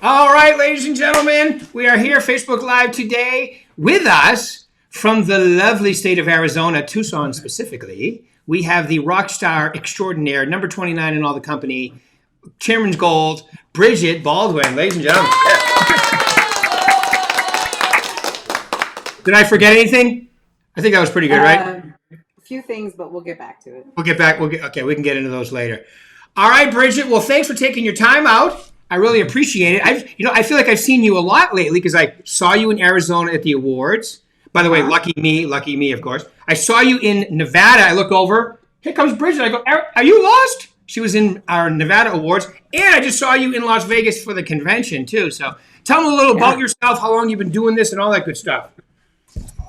All right, ladies and gentlemen, we are here, Facebook Live today. With us from the lovely state of Arizona, Tucson specifically, we have the rock star extraordinaire, number 29 in all the company, Chairman's Gold, Bridgett Baldwin. Ladies and gentlemen. Did I forget anything? I think that was pretty good, right? A few things, but we'll get back to it. Okay, we can get into those later. All right, Bridgett. Well, thanks for taking your time out. I really appreciate it. I feel like I've seen you a lot lately because I saw you in Arizona at the awards. By the way, lucky me, of course. I saw you in Nevada. I look over. Here comes Bridgett. I go, are you lost? She was in our Nevada awards. And I just saw you in Las Vegas for the convention, too. So tell me a little about yourself, how long you've been doing this, and all that good stuff.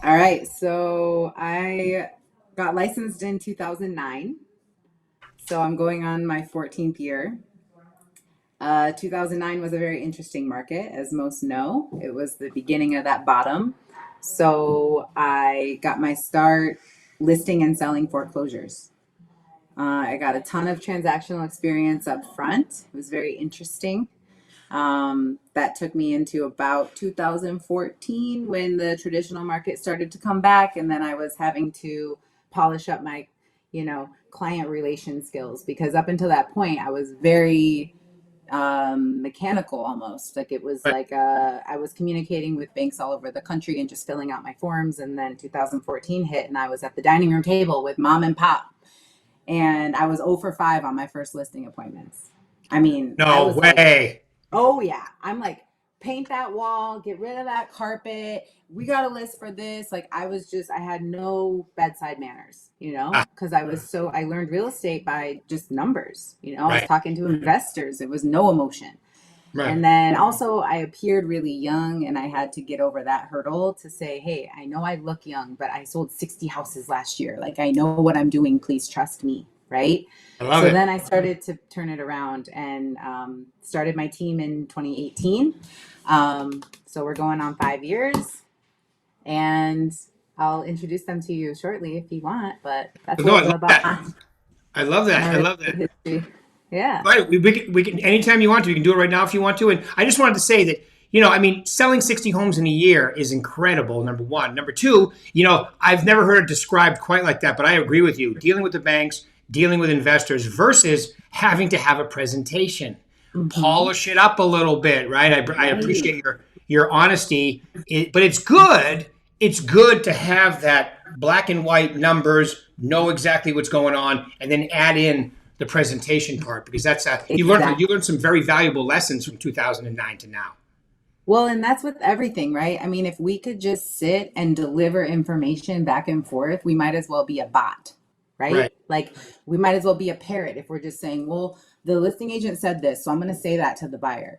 All right. So I got licensed in 2009. So I'm going on my 14th year. 2009 was a very interesting market, as most know. It was the beginning of that bottom. So I got my start listing and selling foreclosures. I got a ton of transactional experience up front. It was very interesting. That took me into about 2014 when the traditional market started to come back. And then I was having to polish up my, client relation skills, because up until that point, I was very mechanical almost. Like it was like I was communicating with banks all over the country and just filling out my forms. And then 2014 hit and I was at the dining room table with mom and pop. And I was 0 for 5 on my first listing appointments. I mean, no way. Oh yeah. I'm like, paint that wall, get rid of that carpet. We got a list for this. Like I had no bedside manners, because I learned real estate by just numbers, I was talking to investors. There was no emotion. Right. And then also I appeared really young and I had to get over that hurdle to say, hey, I know I look young, but I sold 60 houses last year. Like I know what I'm doing. Please trust me. Right. So then I started to turn it around and started my team in 2018. So we're going on 5 years and I'll introduce them to you shortly if you want, but that's what it's about. I love that. History. Yeah. Right. We can anytime you want to. You can do it right now if you want to. And I just wanted to say that, selling 60 homes in a year is incredible, number one. Number two, I've never heard it described quite like that, but I agree with you. Dealing with the banks, dealing with investors versus having to have a presentation. Mm-hmm. Polish it up a little bit, right? I appreciate your honesty, but it's good. It's good to have that black and white numbers, know exactly what's going on, and then add in the presentation part, because that's you learned some very valuable lessons from 2009 to now. Well, and that's with everything, right? I mean, if we could just sit and deliver information back and forth, we might as well be a bot, right? Like we might as well be a parrot if we're just saying, well, the listing agent said this, so I'm going to say that to the buyer.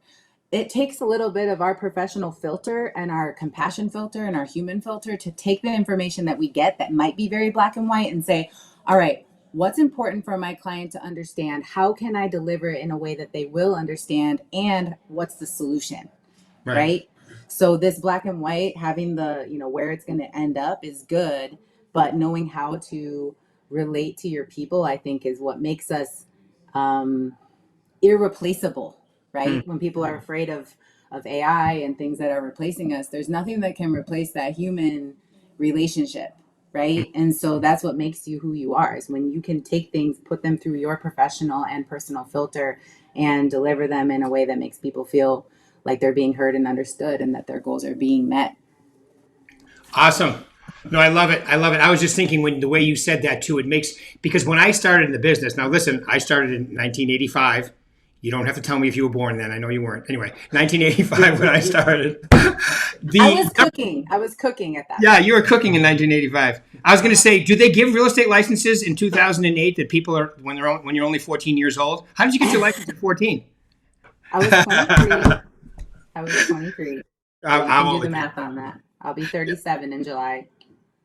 It takes a little bit of our professional filter and our compassion filter and our human filter to take the information that we get that might be very black and white and say, all right, what's important for my client to understand? How can I deliver it in a way that they will understand? And what's the solution, right? So this black and white, having the, where it's going to end up is good, but knowing how to relate to your people, I think is what makes us irreplaceable, right? When people are afraid of AI and things that are replacing us, there's nothing that can replace that human relationship, right? And so that's what makes you who you are, is when you can take things, put them through your professional and personal filter and deliver them in a way that makes people feel like they're being heard and understood and that their goals are being met. Awesome. No, I love it. I was just thinking the way you said that too, because when I started in the business, now listen, I started in 1985. You don't have to tell me if you were born then. I know you weren't. Anyway, 1985 when I started. I was cooking at that. Yeah, you were cooking in 1985. I was going to say, do they give real estate licenses in 2008 that people are when you're only 14 years old? How did you get your license at 14? I was 23. I'll do the math on that. I'll be 37 in July.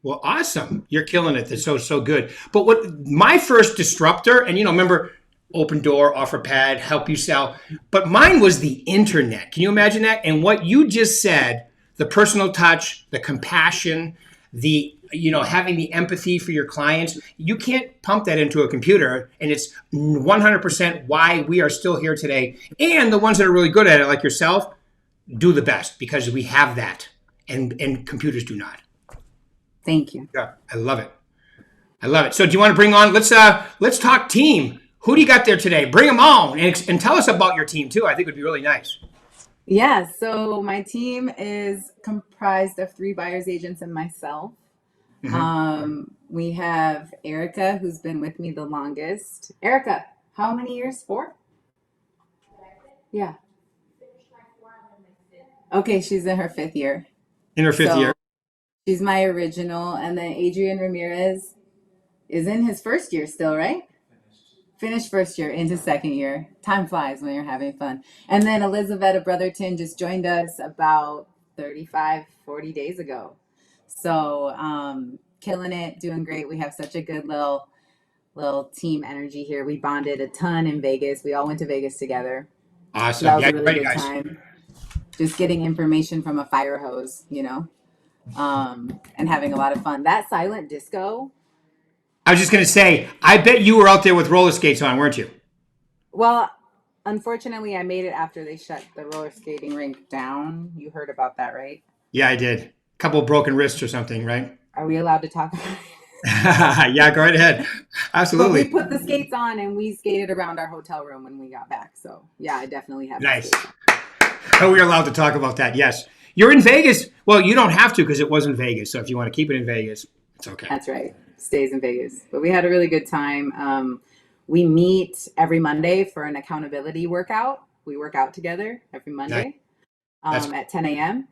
Well, awesome. You're killing it. That's so good. But what my first disruptor, and remember, Open Door, OfferPad, Help You Sell. But mine was the internet. Can you imagine that? And what you just said, the personal touch, the compassion, the having the empathy for your clients, you can't pump that into a computer. And it's 100% why we are still here today. And the ones that are really good at it, like yourself, do the best because we have that, and computers do not. Thank you. Yeah, I love it. I love it. So do you want to bring on? Let's talk team. Who do you got there today? Bring them on and tell us about your team too. I think it would be really nice. Yeah, so my team is comprised of 3 buyer's agents and myself. We have Erica, who's been with me the longest. Erica, how many years? 4? Yeah. Okay, she's in her 5th year. In her 5th year. She's my original. And then Adrian Ramirez is in his 1st year still, right? Finished 1st year into 2nd year. Time flies when you're having fun. And then Elizabeth Brotherton just joined us about 40 days ago. So killing it, doing great. We have such a good little team energy here. We bonded a ton in Vegas. We all went to Vegas together. Awesome. So that was Yeah, a really good time. Just getting information from a fire hose, and having a lot of fun. That silent disco. I was just going to say, I bet you were out there with roller skates on, weren't you? Well, unfortunately, I made it after they shut the roller skating rink down. You heard about that, right? Yeah, I did. A couple of broken wrists or something, right? Are we allowed to talk about it? Yeah, go right ahead. Absolutely. But we put the skates on and we skated around our hotel room when we got back. So, yeah, I definitely have. Nice. Oh, we're allowed to talk about that. Yes. You're in Vegas. Well, you don't have to because it wasn't Vegas. So if you want to keep it in Vegas, it's okay. That's right. Stays in Vegas. But we had a really good time. We meet every Monday for an accountability workout. We work out together every Monday at 10 a.m.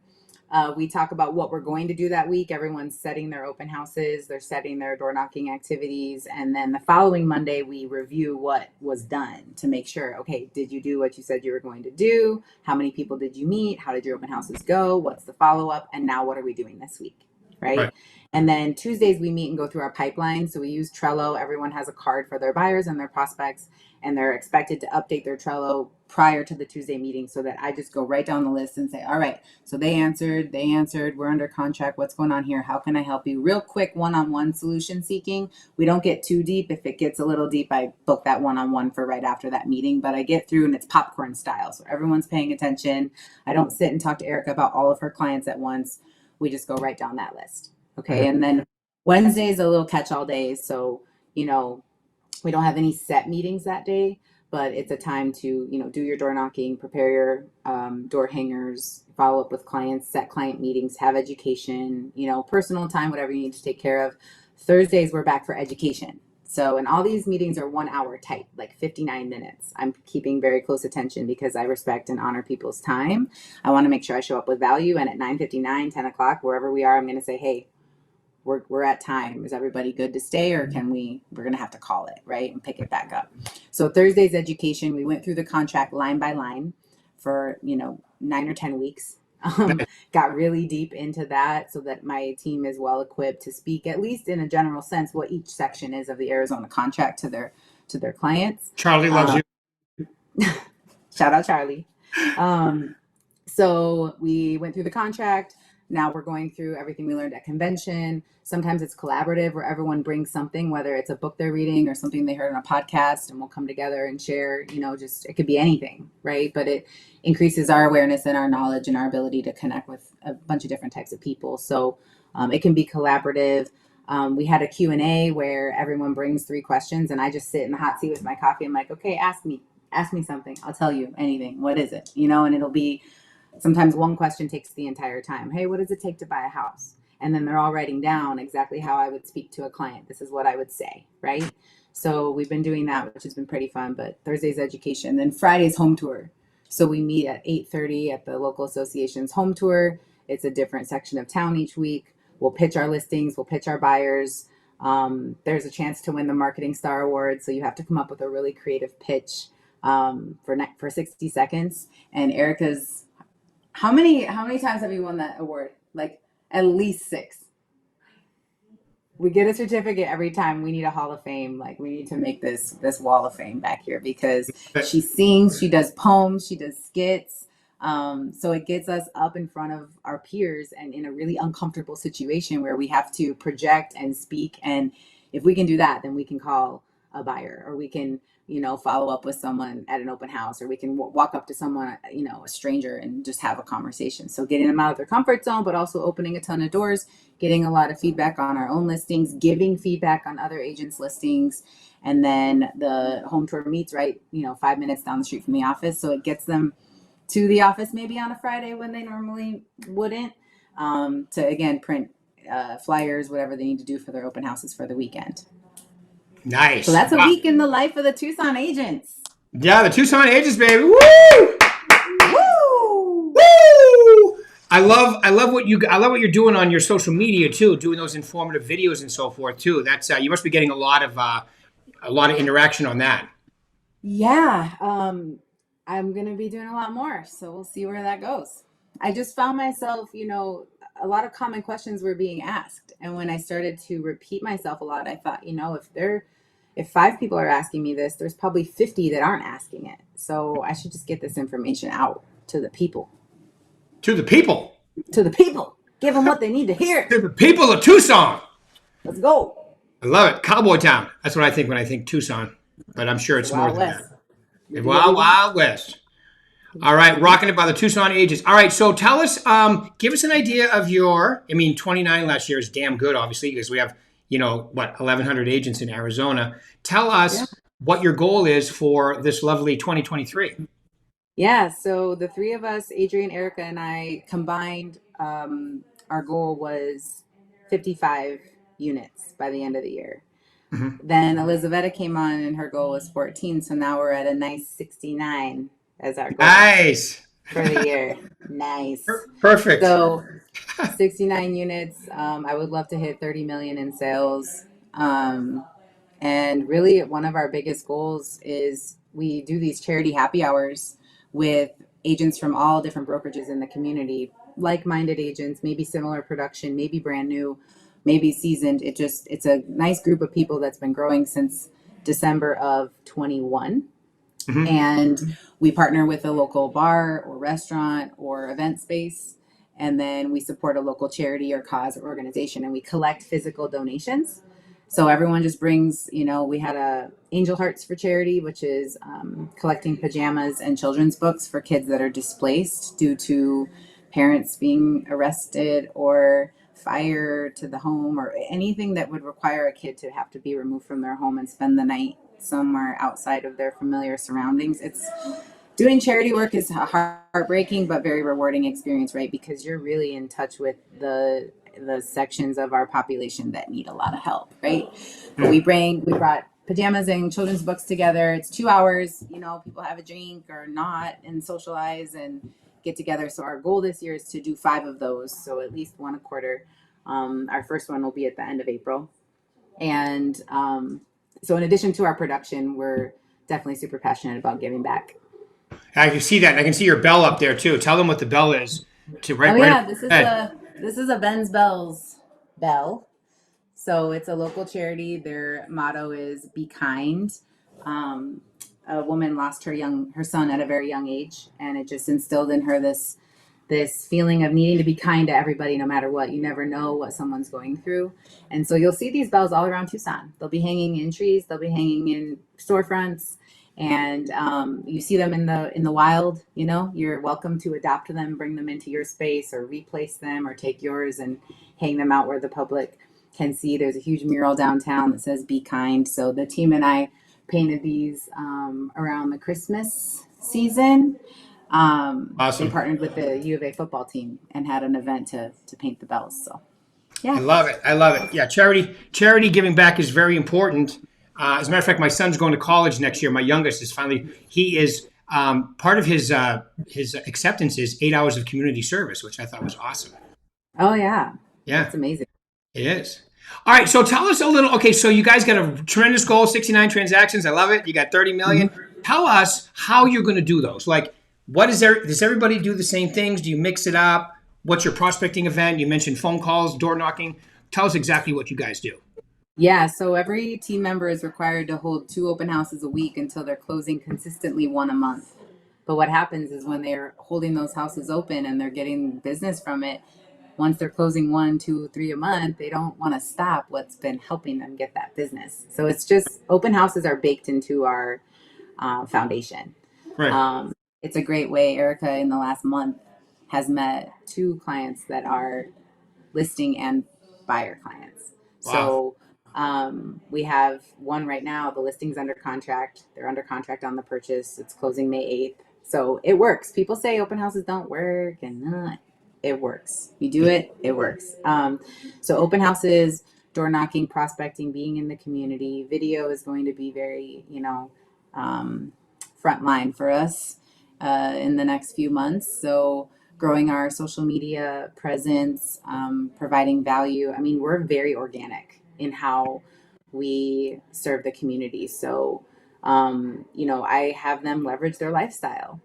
We talk about what we're going to do that week. Everyone's setting their open houses. They're setting their door knocking activities. And then the following Monday, we review what was done to make sure, okay, did you do what you said you were going to do? How many people did you meet? How did your open houses go? What's the follow-up? And now what are we doing this week? Right. And then Tuesdays we meet and go through our pipeline. So we use Trello. Everyone has a card for their buyers and their prospects, and they're expected to update their Trello prior to the Tuesday meeting so that I just go right down the list and say, all right, so they answered, we're under contract. What's going on here? How can I help you? Real quick, one-on-one solution seeking. We don't get too deep. If it gets a little deep, I book that one-on-one for right after that meeting, but I get through and it's popcorn style. So everyone's paying attention. I don't sit and talk to Erica about all of her clients at once. We just go right down that list. Okay. And then Wednesday is a little catch-all day. So, we don't have any set meetings that day, but it's a time to, do your door knocking, prepare your door hangers, follow up with clients, set client meetings, have education, personal time, whatever you need to take care of. Thursdays, we're back for education. So, and all these meetings are 1 hour tight, like 59 minutes. I'm keeping very close attention because I respect and honor people's time. I want to make sure I show up with value. And at 9:59, 10 o'clock, wherever we are, I'm going to say, hey, we're at time. Is everybody good to stay, or we're going to have to call it, right, and pick it back up. So Thursday's education, we went through the contract line by line for, 9 or 10 weeks. Got really deep into that so that my team is well equipped to speak, at least in a general sense, what each section is of the Arizona contract to their clients. Charlie loves you. Shout out Charlie. So we went through the contract. Now we're going through everything we learned at convention. Sometimes it's collaborative where everyone brings something, whether it's a book they're reading or something they heard on a podcast, and we'll come together and share, it could be anything, right? But it increases our awareness and our knowledge and our ability to connect with a bunch of different types of people. So it can be collaborative. We had a Q&A where everyone brings 3 questions and I just sit in the hot seat with my coffee. I'm like, okay, ask me something. I'll tell you anything. What is it? And it'll be, sometimes one question takes the entire time. Hey, what does it take to buy a house? And then they're all writing down exactly how I would speak to a client. This is what I would say, right? So we've been doing that, which has been pretty fun. But Thursday's education. Then Friday's home tour. So we meet at 8:30 at the local association's home tour. It's a different section of town each week. We'll pitch our listings. We'll pitch our buyers. There's a chance to win the Marketing Star Award. So you have to come up with a really creative pitch for 60 seconds. And Erica's, how many times have you won that award? Like at least 6. We get a certificate every time. We need a Hall of Fame. Like we need to make this wall of fame back here because she sings, she does poems, she does skits. So it gets us up in front of our peers and in a really uncomfortable situation where we have to project and speak. And if we can do that, then we can call a buyer, or we can follow up with someone at an open house, or we can walk up to someone, a stranger, and just have a conversation. So getting them out of their comfort zone, but also opening a ton of doors, getting a lot of feedback on our own listings, giving feedback on other agents' listings. And then the home tour meets right, 5 minutes down the street from the office. So it gets them to the office maybe on a Friday when they normally wouldn't, to again print flyers, whatever they need to do for their open houses for the weekend. Nice. So that's a Wow. week in the life of the Tucson agents. Yeah, the Tucson agents, baby. Woo! Woo! Woo! I love what you're doing on your social media too, doing those informative videos and so forth too. That's you must be getting a lot of interaction on that. Yeah, I'm gonna be doing a lot more, so we'll see where that goes. I just found myself, a lot of common questions were being asked, and when I started to repeat myself a lot, I thought, if 5 people are asking me this, there's probably 50 that aren't asking it. So I should just get this information out to the people. To the people. To the people. Give them what they need to hear. To the people of Tucson. Let's go. I love it. Cowboy town. That's what I think when I think Tucson. But I'm sure it's more than West. that. Wild West. All right, rocking it by the Tucson agents. All right, so tell us, give us an idea of 29 last year is damn good, obviously, because we have, 1,100 agents in Arizona. Tell us what your goal is for this lovely 2023. Yeah, so the three of us, Adrian, Erica, and I combined, our goal was 55 units by the end of the year. Mm-hmm. Then Elizaveta came on and her goal was 14. So now we're at a nice 69 as our goal. Nice. For the year. Nice. Perfect. So 69 units. I would love to hit 30 million in sales. And really one of our biggest goals is we do these charity happy hours with agents from all different brokerages in the community, like-minded agents, maybe similar production, maybe brand new, maybe seasoned. It's a nice group of people that's been growing since December of 21. Mm-hmm. And we partner with a local bar or restaurant or event space. And then we support a local charity or cause or organization, and we collect physical donations. So everyone just brings, we had a Angel Hearts for Charity, which is collecting pajamas and children's books for kids that are displaced due to parents being arrested or fire to the home or anything that would require a kid to have to be removed from their home and spend the night somewhere outside of their familiar surroundings. Doing charity work is a heartbreaking but very rewarding experience, right? Because you're really in touch with the sections of our population that need a lot of help, right? But we brought pajamas and children's books together. It's 2 hours, people have a drink or not and socialize and get together. So our goal this year is to do 5 of those. So at least one a quarter. Our first one will be at the end of April. And so in addition to our production, we're definitely super passionate about giving back. I can see that. And I can see your bell up there too. Tell them what the bell is. This is a Ben's Bells bell. So it's a local charity. Their motto is "Be kind." A woman lost her son at a very young age, and it just instilled in her this feeling of needing to be kind to everybody, no matter what. You never know what someone's going through, and so you'll see these bells all around Tucson. They'll be hanging in trees. They'll be hanging in storefronts. And you see them in the wild. You're welcome to adopt them, bring them into your space, or replace them, or take yours and hang them out where the public can see. There's a huge mural downtown that says "Be kind." So the team and I painted these around the Christmas season. Awesome. They partnered with the U of A football team and had an event to paint the bells. So yeah, I love it. Yeah, charity giving back is very important. As a matter of fact, my son's going to college next year. My youngest is part of his acceptance is 8 hours of community service, which I thought was awesome. Oh yeah. Yeah. That's amazing. It is. All right. So tell us a little, okay. So you guys got a tremendous goal, 69 transactions. I love it. You got 30 million. Mm-hmm. Tell us how you're going to do those. Like, does everybody do the same things? Do you mix it up? What's your prospecting event? You mentioned phone calls, door knocking. Tell us exactly what you guys do. Yeah, so every team member is required to hold 2 open houses a week until they're closing consistently 1 a month. But what happens is when they're holding those houses open and they're getting business from it, once they're closing 1, 2, 3 a month, they don't want to stop what's been helping them get that business. So it's just open houses are baked into our foundation. Right. It's a great way. Erica in the last month has met 2 clients that are listing and buyer clients. Wow. So we have one right now. The listing's under contract. They're under contract on the purchase. It's closing May 8th. So it works. People say open houses don't work, and it works. You do it, it works. So open houses, door knocking, prospecting, being in the community. Video is going to be very, front line for us in the next few months. So growing our social media presence, providing value. I mean, we're very organic in how we serve the community. So, I have them leverage their lifestyle.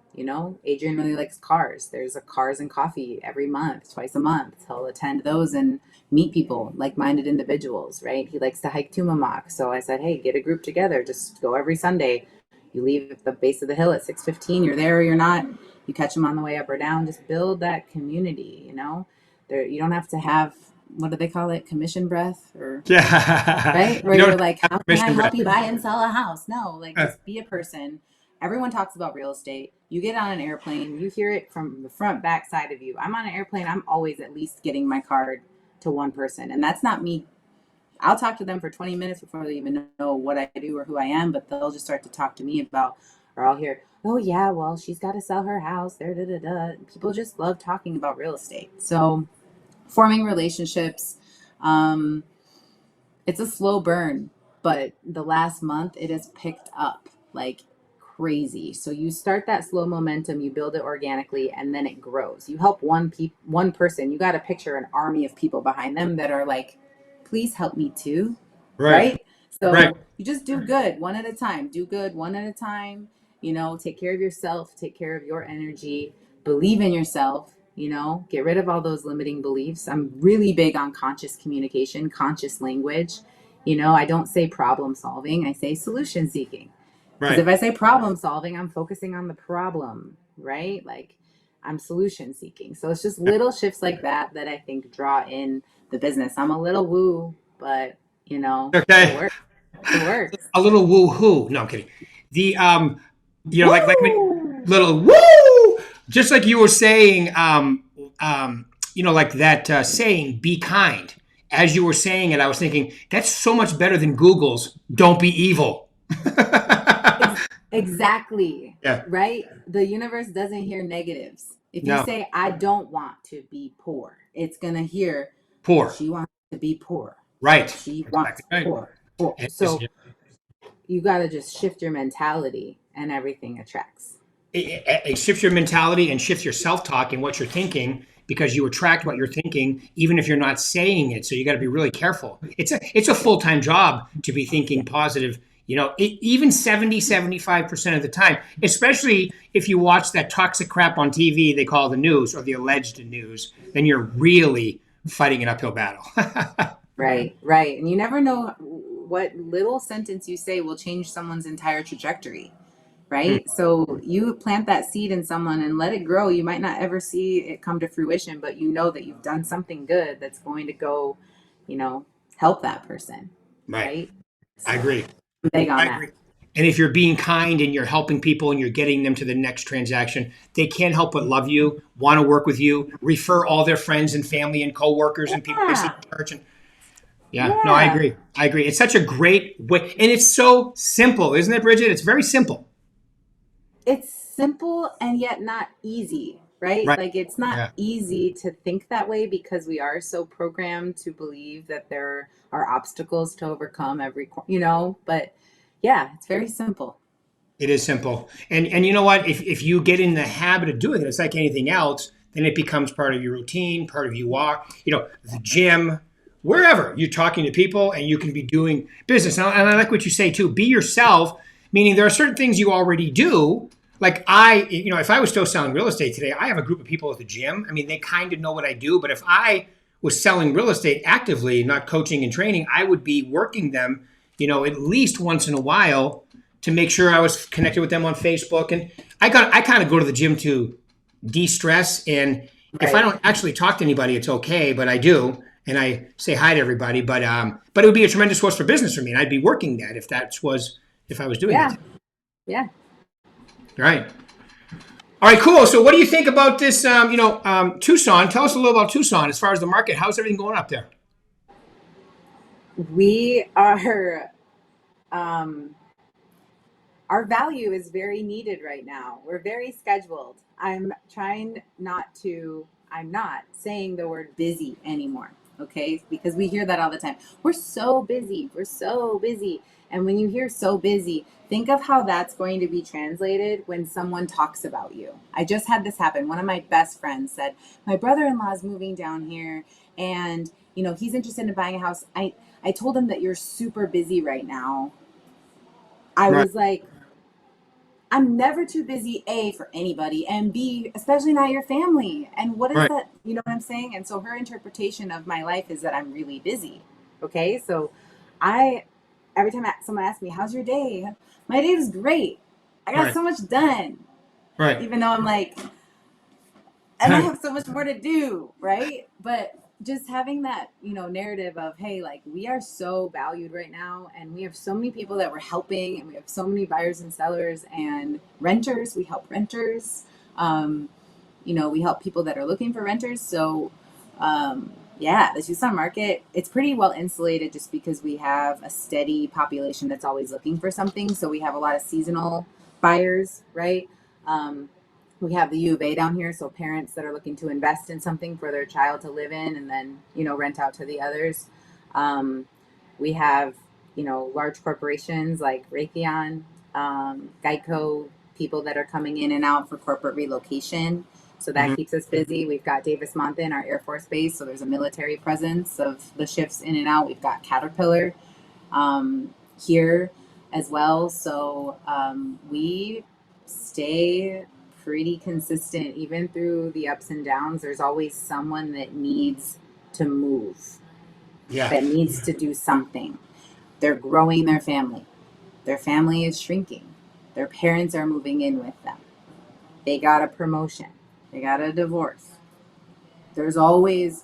Adrian really likes cars. There's a cars and coffee every month, twice a month. He'll attend those and meet people, like-minded individuals, right? He likes to hike Tumamoc. So I said, hey, get a group together. Just go every Sunday. You leave at the base of the hill at 6:15. You're there or you're not. You catch them on the way up or down. Just build that community. There, you don't have to have, what do they call it, commission breath, or Yeah. right, where You you're don't like, how can I commission help breath. you buy and sell a house? No, like, just be a person. Everyone talks about real estate. You get on an airplane, you hear it from the front back side of you. I'm on an airplane, I'm always at least getting my card to one person, and that's not me. I'll talk to them for 20 minutes before they even know what I do or who I am, but they'll just start to talk to me about, or I'll hear, oh yeah, well, she's got to sell her house there, da, da, da. People just love talking about real estate. So forming relationships, it's a slow burn, but the last month it has picked up like crazy. So you start that slow momentum, you build it organically, and then it grows. You help one person, you got to picture an army of people behind them that are like, please help me too, Right. right? So Right. you just do good one at a time. Do good one at a time. Take care of yourself, take care of your energy, believe in yourself. Get rid of all those limiting beliefs. I'm really big on conscious communication, conscious language. I don't say problem solving, I say solution seeking. Because Right. if I say problem solving, I'm focusing on the problem, right? Like, I'm solution seeking. So it's just little shifts like that I think draw in the business. I'm a little woo, but it Okay. works. It works. A little woo-hoo. No, I'm kidding. The like when Woo! little woo, just like you were saying, like that saying, be kind. As you were saying it, I was thinking that's so much better than Google's "Don't be evil." Exactly. Yeah. Right? The universe doesn't hear negatives. If you No. say, I don't want to be poor, it's going to hear, Poor. she wants to be poor. Right. She wants Exactly right. poor. Poor. And So you got to just shift your mentality and everything attracts. it shifts your mentality and shifts your self-talk and what you're thinking because you attract what you're thinking even if you're not saying it. So you got to be really careful. It's a full-time job to be thinking positive, even 75% of the time, especially if you watch that toxic crap on TV they call the news or the alleged news, then you're really fighting an uphill battle. Right, right. And you never know what little sentence you say will change someone's entire trajectory. Right? So you plant that seed in someone and let it grow. You might not ever see it come to fruition, but you know that you've done something good that's going to go, help that person. Right. Right? I So agree. I'm big on I that. agree. And if you're being kind and you're helping people and you're getting them to the next transaction, they can't help but love you, want to work with you, refer all their friends and family and coworkers and people they see Yeah. at church. And yeah, no, I Yeah. agree. I agree. It's such a great way. And it's so simple, isn't it, Bridgett? It's very simple. It's simple and yet not easy, right? Right. Like, it's not Yeah. easy to think that way because we are so programmed to believe that there are obstacles to overcome but yeah, it's very simple. It is simple. And you know what? If you get in the habit of doing it, it's like anything else, then it becomes part of your routine, part of you are, the gym, wherever you're talking to people and you can be doing business. And I like what you say too, be yourself, meaning there are certain things you already do. Like if I was still selling real estate today, I have a group of people at the gym. I mean, they kind of know what I do, but if I was selling real estate actively, not coaching and training, I would be working them, at least once in a while to make sure I was connected with them on Facebook. And I kind of go to the gym to de-stress. And if I Right. don't actually talk to anybody, it's okay, but I do. And I say hi to everybody. But it would be a tremendous source for business for me. And I'd be working that if I was doing Yeah. that. Yeah. Right. All right, cool. So what do you think about this, Tucson? Tell us a little about Tucson as far as the market. How's everything going up there? We are, um, our value is very needed right now. We're very scheduled. I'm not saying the word busy anymore, okay? Because we hear that all the time. We're so busy. We're so busy. And when you hear so busy, think of how that's going to be translated when someone talks about you. I just had this happen. One of my best friends said, my brother-in-law is moving down here and, he's interested in buying a house. I told him that you're super busy right now. I Right. was like, I'm never too busy, A, for anybody, and B, especially not your family. And what is Right. that? You know what I'm saying? And so her interpretation of my life is that I'm really busy. Okay. So I, every time someone asks me, how's your day? My day is great. I got Right. so much done, Right. even though I'm like, and I have so much more to do, right? But just having that, narrative of, hey, like we are so valued right now, and we have so many people that we're helping, and we have so many buyers and sellers and renters. We help renters. Um, we help people that are looking for renters. So, yeah, the Tucson market, it's pretty well insulated just because we have a steady population that's always looking for something. So we have a lot of seasonal buyers, right? Um, we have the U of A down here, so parents that are looking to invest in something for their child to live in and then, rent out to the others. Um, we have, large corporations like Raytheon, Geico, people that are coming in and out for corporate relocation. So that Mhm. keeps us busy. We've got Davis Monthan, our Air Force base. So there's a military presence of the shifts in and out. We've got Caterpillar here as well. So we stay pretty consistent even through the ups and downs. There's always someone that needs to move, Yeah. that needs to do something. They're growing their family. Their family is shrinking. Their parents are moving in with them. They got a promotion. They got a divorce. There's always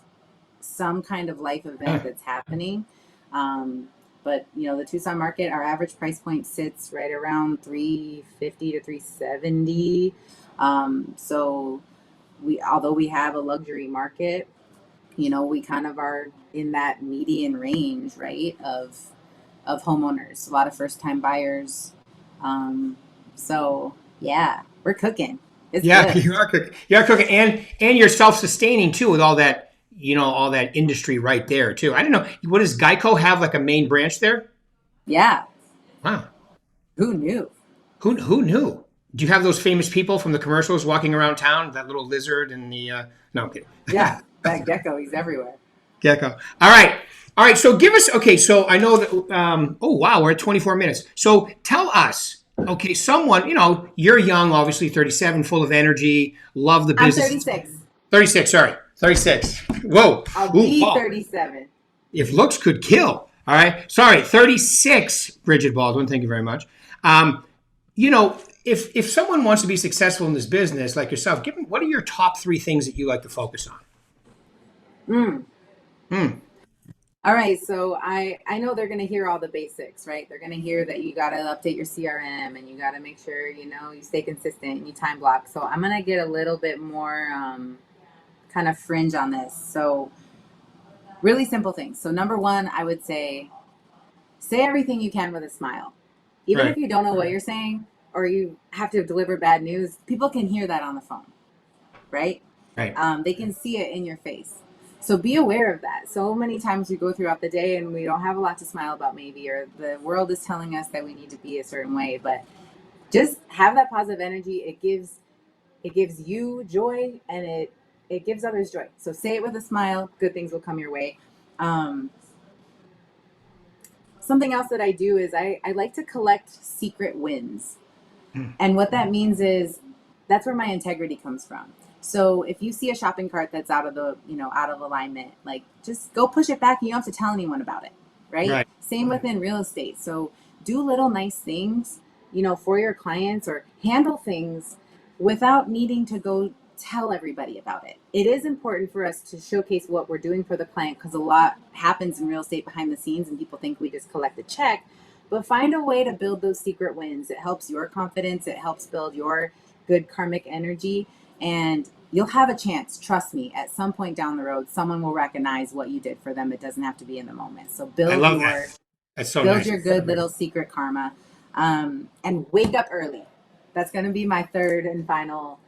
some kind of life event Yeah. that's happening. Um, but the Tucson market, our average price point sits right around 350 to 370. So although we have a luxury market, we kind of are in that median range, right? Of homeowners, a lot of first time buyers. Um, so yeah, we're cooking. It's Yeah. good. You are cooking. You are cooking, and you're self sustaining too with all that. All that industry right there too. I don't know. What does Geico have like a main branch there? Yeah. Wow. Who knew? Who knew? Do you have those famous people from the commercials walking around town? That little lizard and the no, I'm kidding. Yeah. That gecko, he's everywhere. Gecko. All right. All right. So give us, okay. So I know that, oh, wow, we're at 24 minutes. So tell us, okay, someone, you're young, obviously 37, full of energy, love the I'm business. 36. 36, sorry. 36. Whoa. I'll Ooh, be wow. 37. If looks could kill. All right. Sorry. 36, Bridgett Baldwin. Thank you very much. Um, if someone wants to be successful in this business like yourself, give them, what are your top three things that you like to focus on? Mm. Hmm. All right, so I know they're gonna hear all the basics, right? They're gonna hear that you gotta update your CRM and you gotta make sure you stay consistent and you time block. So I'm gonna get a little bit more kind of fringe on this. So really simple things. So number one, I would say everything you can with a smile, even Right. if you don't know what you're saying or you have to deliver bad news. People can hear that on the phone, right? Right. They can see it in your face. So be aware of that. So many times we go throughout the day and we don't have a lot to smile about, maybe, or the world is telling us that we need to be a certain way. But just have that positive energy. It gives you joy, and it gives others joy. So say it with a smile. Good things will come your way. Um, Something else that I do is I like to collect secret wins. Hmm. And what that means is that's where my integrity comes from. So if you see a shopping cart that's out of alignment, like just go push it back and you don't have to tell anyone about it, right? Right. Same within real estate. So do little nice things, for your clients, or handle things without needing to go tell everybody about it. It is important for us to showcase what we're doing for the client because a lot happens in real estate behind the scenes and people think we just collect a check. But find a way to build those secret wins. It helps your confidence. It helps build your good karmic energy. And you'll have a chance, trust me, at some point down the road, someone will recognize what you did for them. It doesn't have to be in the moment. So I love that. That's so nice. build your good little secret karma, and wake up early. That's going to be my third and final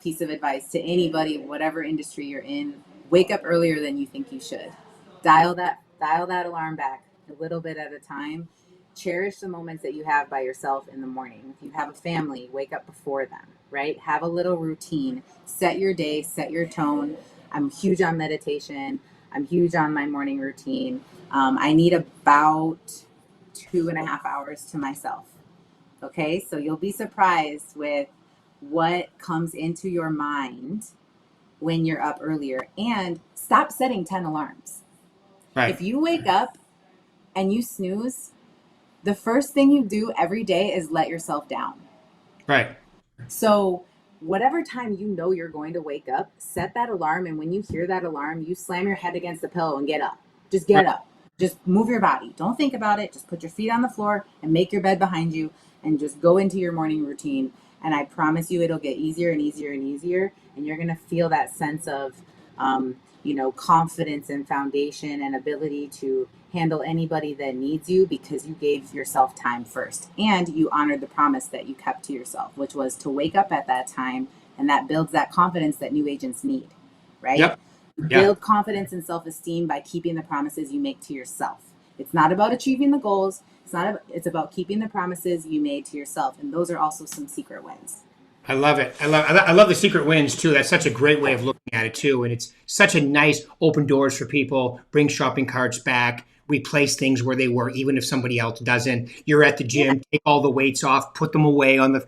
piece of advice to anybody, whatever industry you're in. Wake up earlier than you think you should. Dial that alarm back a little bit at a time. Cherish the moments that you have by yourself in the morning. If you have a family, wake up before them, right? Have a little routine. Set your day, set your tone. I'm huge on meditation. I'm huge on my morning routine. I need about 2.5 hours to myself. Okay, so you'll be surprised with what comes into your mind when you're up earlier. And stop setting 10 alarms. Right. If you wake up and you snooze, the first thing you do every day is let yourself down. Right. So whatever time you know you're going to wake up, set that alarm. And when you hear that alarm, you slam your head against the pillow and get up. Just get up. Just move your body. Don't think about it. Just put your feet on the floor and make your bed behind you and just go into your morning routine. And I promise you it'll get easier and easier and easier. And you're going to feel that sense of, confidence and foundation and ability to handle anybody that needs you because you gave yourself time first. And you honored the promise that you kept to yourself, which was to wake up at that time. And that builds that confidence that new agents need, right? Yep. Build confidence and self-esteem by keeping the promises you make to yourself. It's not about achieving the goals. It's about keeping the promises you made to yourself. And those are also some secret wins. I love it. I love the secret wins too. That's such a great way of looking at it too. And it's such a nice open doors for people, bring shopping carts back, replace things where they were, even if somebody else doesn't. You're at the gym, take all the weights off, put them away on the,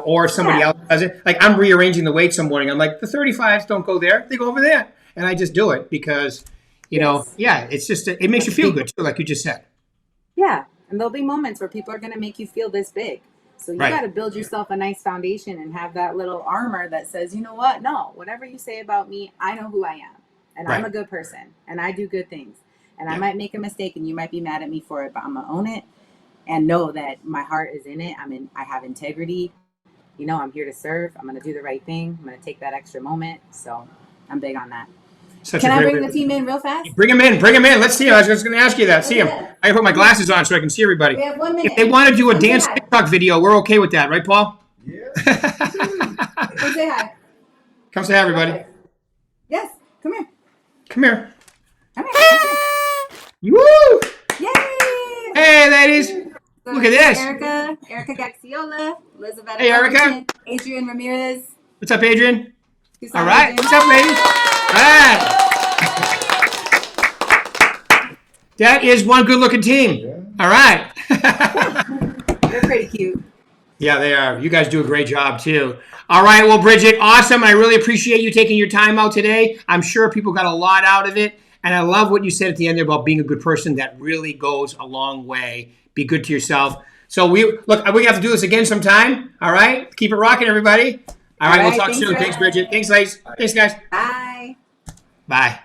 or if somebody else does it. Like I'm rearranging the weights some morning. I'm like, the 35s don't go there. They go over there. And I just do it because, it's just, it makes you feel good too, like you just said. Yeah. And there'll be moments where people are going to make you feel this big. So you got to build yourself a nice foundation and have that little armor that says, you know what? No, whatever you say about me, I know who I am. And I'm a good person. And I do good things. And I might make a mistake and you might be mad at me for it. But I'm going to own it and know that my heart is in it. I have integrity. I'm here to serve. I'm going to do the right thing. I'm going to take that extra moment. So I'm big on that. Can I bring the team in real fast? Bring them in. Let's see. I was just going to ask you that. See them. I can put my glasses on so I can see everybody. We have 1 minute. If they want to do a dance TikTok video, we're okay with that, right, Paul? Yeah. Come say hi. Come say hi, everybody. Yes. Come here. Come here. Come here. Woo! Yay! Hey, ladies. So Look at this. Erica Gaxiola, Elizabeth. Hey, Erica. Adrian Ramirez. What's up, Adrian? Susan All right. Adrian. What's up, ladies? All right. That is one good-looking team. Yeah. All right. They're pretty cute. Yeah, they are. You guys do a great job, too. All right. Well, Bridgett, awesome. I really appreciate you taking your time out today. I'm sure people got a lot out of it. And I love what you said at the end there about being a good person. That really goes a long way. Be good to yourself. So we have to do this again sometime. All right. Keep it rocking, everybody. All right. We'll talk soon. Thanks, Bridgett. Thanks, ladies. Thanks, guys. Bye. Bye.